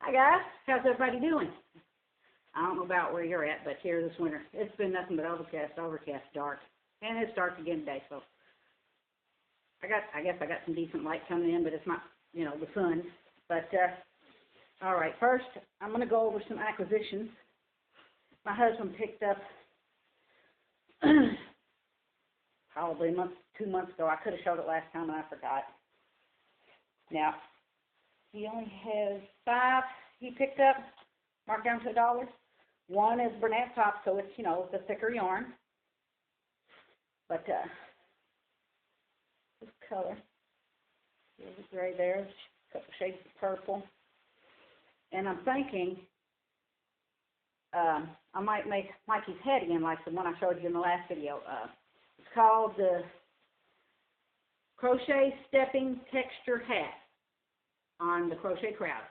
Hi guys, how's everybody doing? I don't know about where you're at, but here this winter, it's been nothing but overcast, dark. And it's dark again today, so I guess I got some decent light coming in, but it's not, the sun. But, all right, first, I'm going to go over some acquisitions. My husband picked up, probably 2 months ago. I could have showed it last time and I forgot. Now, he only has 5 he picked up, marked down to $1. One is Bernat top, so it's, the thicker yarn. But this color, there's a gray there, a couple shades of purple. And I'm thinking I might make Mikey's head again like the one I showed you in the last video. It's called the Crochet Stepping Texture Hat on the Crochet Crowd.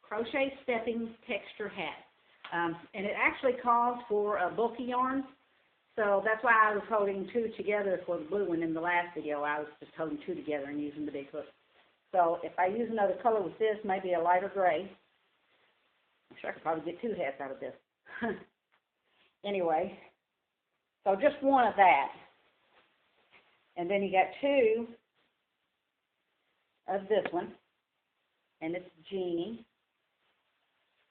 Crochet Stepping Texture Hat. And it actually calls for a bulky yarn. So that's why I was holding 2 together for the blue one in the last video. I was just holding 2 together and using the big hook. So if I use another color with this, maybe a lighter gray, I'm sure I could probably get 2 hats out of this. Anyway, so just one of that. And then you got 2 of this one. And it's Jeannie.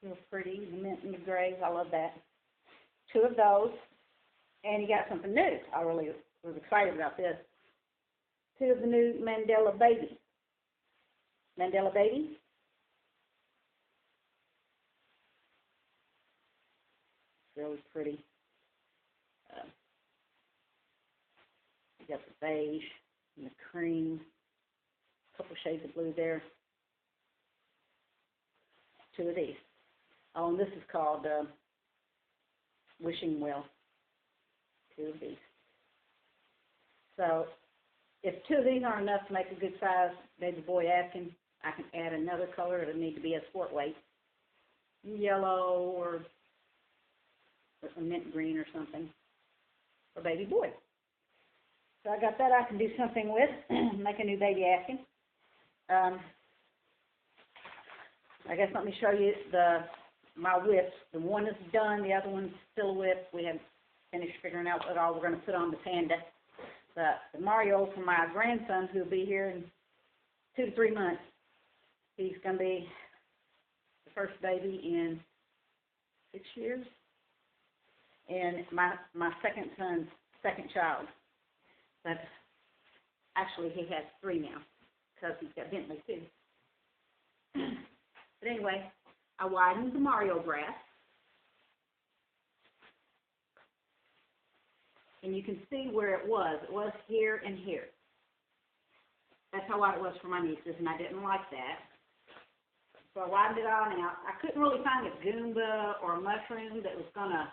Real pretty, the mint and the grays. I love that. 2 of those. And you got something new. I really was excited about this. 2 of the new Mandela Baby. Mandela Baby. Really pretty. You got the beige and the cream. A couple shades of blue there. 2 of these. Oh, and this is called Wishing Well. 2 of these. So, if 2 of these aren't enough to make a good size baby boy afghan, I can add another color. It'll need to be a sport weight. Yellow or a mint green or something for baby boy. So I got that I can do something with. Make a new baby afghan. I guess let me show you my whips. The one is done, the other one's still a whip. We haven't finished figuring out what all we're going to put on the panda. The Mario for my grandson, who'll be here in 2 to 3 months. He's going to be the first baby in 6 years. And my second son's second child. But actually he has 3 now, because he's got Bentley too. But anyway, I widened the Mario grass. And you can see where it was. It was here and here. That's how wide it was for my nieces, and I didn't like that. So I widened it on out. I couldn't really find a Goomba or a mushroom that was going to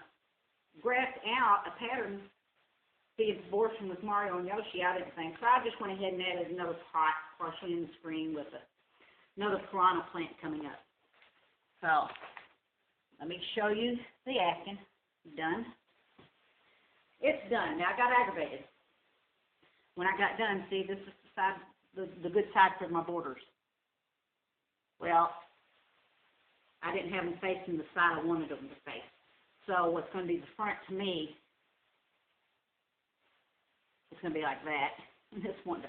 graft out a pattern the abortion with Mario and Yoshi. I didn't think. So I just went ahead and added another pot partially in the screen with another piranha plant coming up. So let me show you the afghan. Done. It's done. Now I got aggravated. When I got done, see, this is the side, the good side for my borders. Well, I didn't have them facing the side I wanted them to face. So what's going to be the front to me, it's going to be like that. And this one to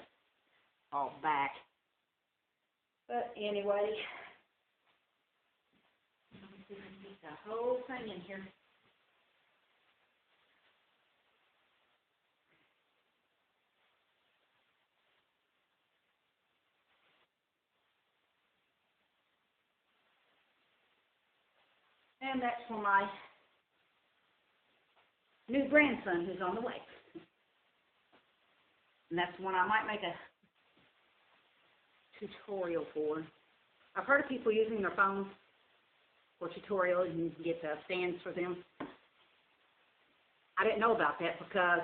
fall back. But anyway, let me see if I can get the whole thing in here. And that's for my new grandson who's on the way. And that's one I might make a tutorial for. I've heard of people using their phones for tutorials and you can get stands for them. I didn't know about that because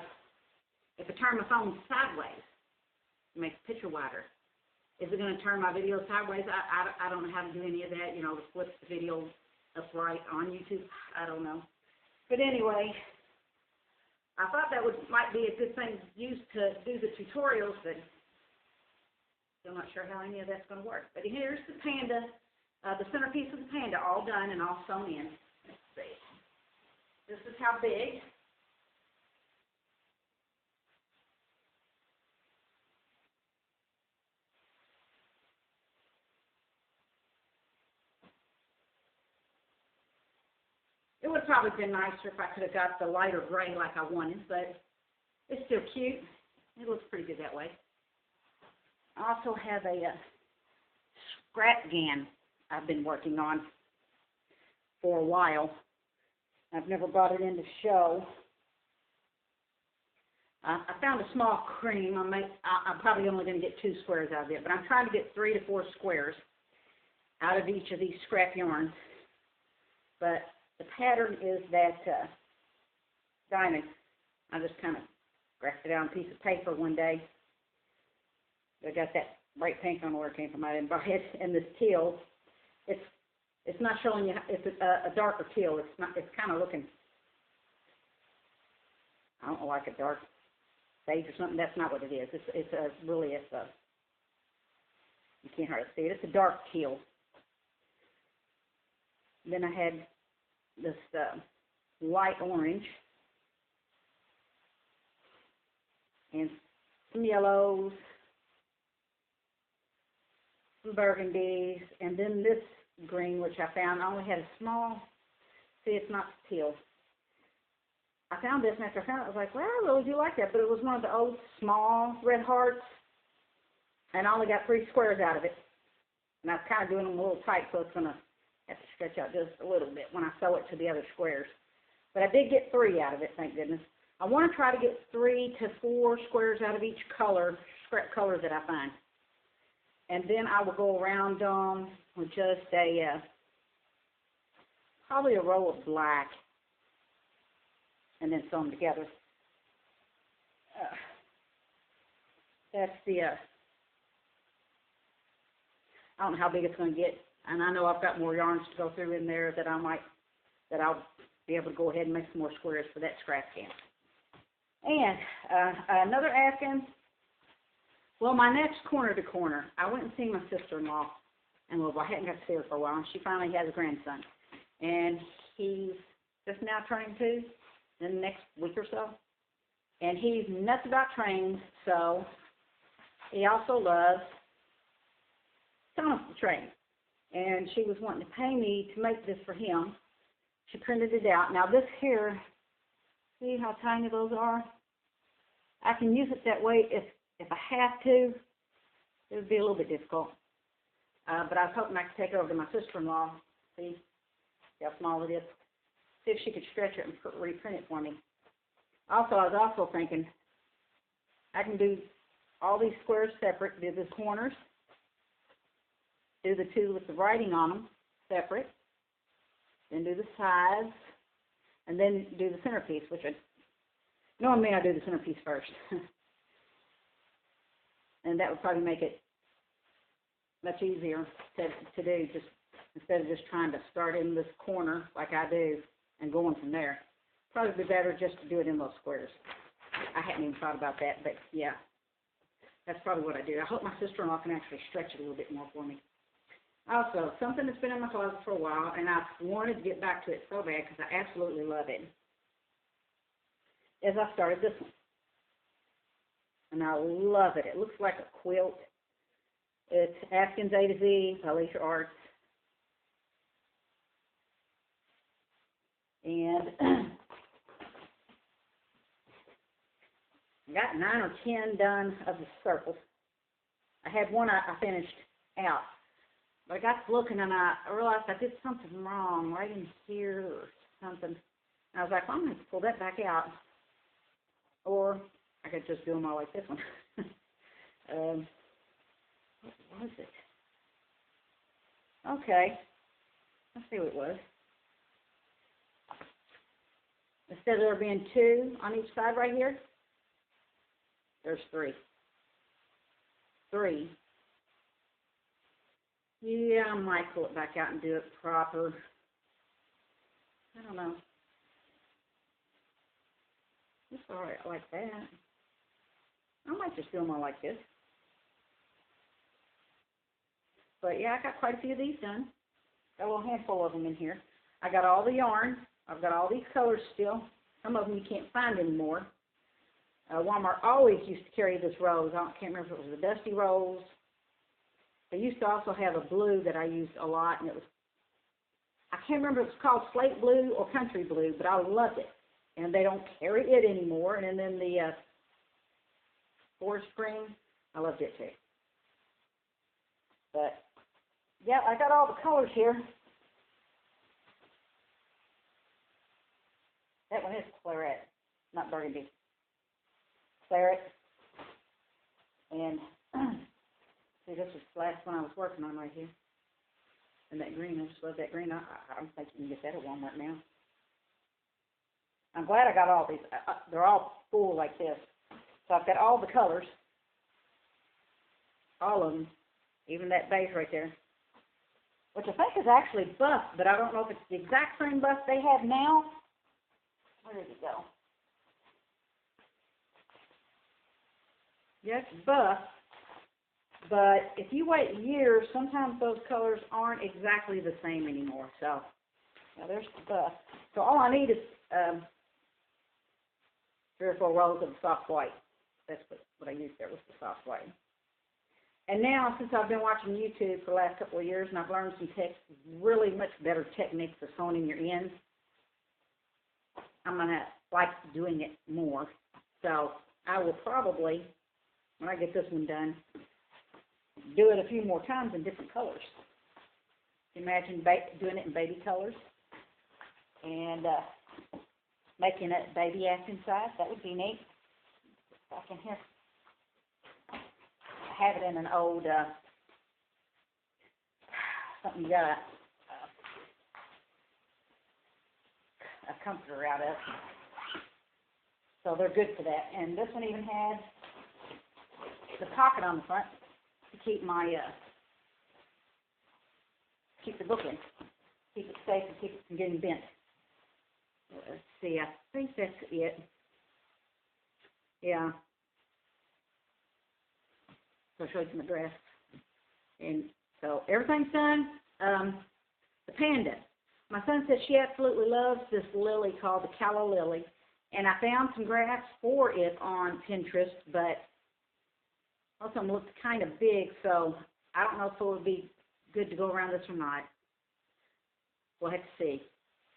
if I turn my phone sideways, it makes the picture wider. Is it going to turn my video sideways? I don't know how to do any of that, to flip the video upright on YouTube. I don't know. But anyway, I thought that might be a good thing to use to do the tutorials, but I'm not sure how any of that's going to work. But here's the panda The centerpiece of the panda all done and all sewn in. Let's see. This is how big. It would have probably been nicer if I could have got the lighter gray like I wanted, but it's still cute. It looks pretty good that way. I also have a afghan I've been working on for a while. I've never brought it in to show. I found a small cream. I'm probably only going to get 2 squares out of it, but I'm trying to get 3 to 4 squares out of each of these scrap yarns. But the pattern is that diamond. I just kind of graphed it on a piece of paper one day. I got that bright pink, I don't know where it came from. I didn't buy it. And this teal, it's not showing you. It's a darker teal. It's not. It's kind of looking. I don't know, like a dark beige or something. That's not what it is. It's a really. It's a. You can't hardly see it. It's a dark teal. Then I had this light orange and some yellows, some burgundies, and then this green, which I found. I only had a small. See, it's not teal. I found this, and after I found it, I was like, well, I really do like that, but it was one of the old small red hearts, and I only got 3 squares out of it. And I was kind of doing them a little tight, so it's going to have to stretch out just a little bit when I sew it to the other squares. But I did get 3 out of it, thank goodness. I want to try to get 3 to 4 squares out of each color, scrap color that I find. And then I will go around with just probably a row of black, and then sew them together. That's the, I don't know how big it's going to get. And I know I've got more yarns to go through in there that I'll be able to go ahead and make some more squares for that scrap can. And another afghan. Well, my next corner to corner, I went and seen my sister-in-law in Louisville. I hadn't got to see her for a while, and she finally has a grandson. And he's just now turning 2 in the next week or so. And he's nuts about trains, so he also loves tunnel trains. And she was wanting to pay me to make this for him. She printed it out. Now this here, see how tiny those are? I can use it that way if I have to. It would be a little bit difficult. But I was hoping I could take it over to my sister-in-law. See how small it is? See if she could stretch it and reprint it for me. Also, I was also thinking I can do all these squares separate, do the corners, do the 2 with the writing on them separate, then do the sides, and then do the centerpiece, which knowing me, I do the centerpiece first. And that would probably make it much easier to do, just instead of just trying to start in this corner like I do and going from there. Probably be better just to do it in those squares. I hadn't even thought about that, but yeah, that's probably what I do. I hope my sister-in-law can actually stretch it a little bit more for me. Also, something that's been in my closet for a while, and I've wanted to get back to it so bad because I absolutely love it, is I started this one. And I love it. It looks like a quilt. It's Afghans A to Z by Alicia Arts. And I got 9 or 10 done of the circles. I had one I finished out. But I got to looking and I realized I did something wrong right in here or something. And I was like, well, I'm going to pull that back out. Or I could just do them all like this one. What was it? Okay. Let's see what it was. Instead of there being 2 on each side right here, there's 3. 3. Yeah, I might pull it back out and do it proper. I don't know. It's all right like that. I might just do them all like this. But yeah, I got quite a few of these done. Got a little handful of them in here. I got all the yarn. I've got all these colors still. Some of them you can't find anymore. Walmart always used to carry this rose. I can't remember if it was the Dusty Rose. They used to also have a blue that I used a lot, and it was, I can't remember if it was called Slate Blue or Country Blue, but I loved it. And they don't carry it anymore. And then the Forest Green, I loved it too. But, yeah, I got all the colors here. That one is claret, not burgundy. Claret. And, see, this was the last one I was working on right here. And that green, I just love that green. I don't think you can get that at Walmart now. I'm glad I got all these. They're all full like this. So I've got all the colors. All of them. Even that beige right there. Which I think is actually buff, but I don't know if it's the exact same buff they have now. Where did it go? Yes, buff. But if you wait years, sometimes those colors aren't exactly the same anymore. So, now there's the buff. So all I need is 3 or 4 rows of the soft white. That's what I used there was the soft white. And now, since I've been watching YouTube for the last couple of years, and I've learned some really much better techniques for sewing in your ends, I'm going to like doing it more. So I will probably, when I get this one done, do it a few more times in different colors. Imagine doing it in baby colors and making it baby afghan size. That would be neat. Back in here. I have it in an old, something you got a comforter out of. So they're good for that. And this one even had the pocket on the front to keep my, keep the book in. Keep it safe and keep it from getting bent. Let's see, I think that's it. Yeah. So I'll show you my dress. And so everything's done. The panda. My son said she absolutely loves this lily called the calla lily. And I found some graphs for it on Pinterest, but most of them looked kind of big, so I don't know if it would be good to go around this or not. We'll have to see.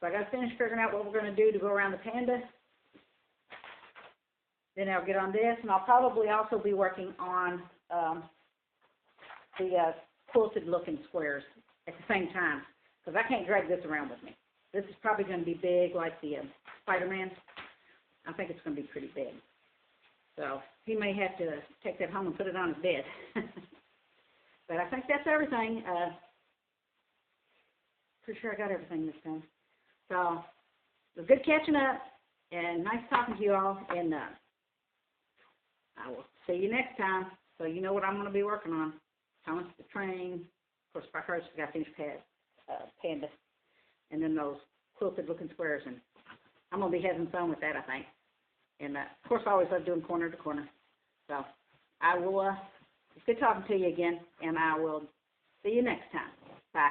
So I got to finish figuring out what we're going to do to go around the panda. Then I'll get on this, and I'll probably also be working on the quilted looking squares at the same time, because I can't drag this around with me. This is probably going to be big like the Spider-Man. I think it's going to be pretty big. So he may have to take that home and put it on his bed. But I think that's everything. Pretty sure I got everything this time. So it was good catching up, and nice talking to you all. And I will see you next time. So you know what I'm going to be working on. Thomas the Train. Of course, by first I got to finish panda. And then those quilted looking squares. And I'm going to be having fun with that, I think. And, of course, I always love doing corner to corner. So I will, it's good talking to you again, and I will see you next time. Bye.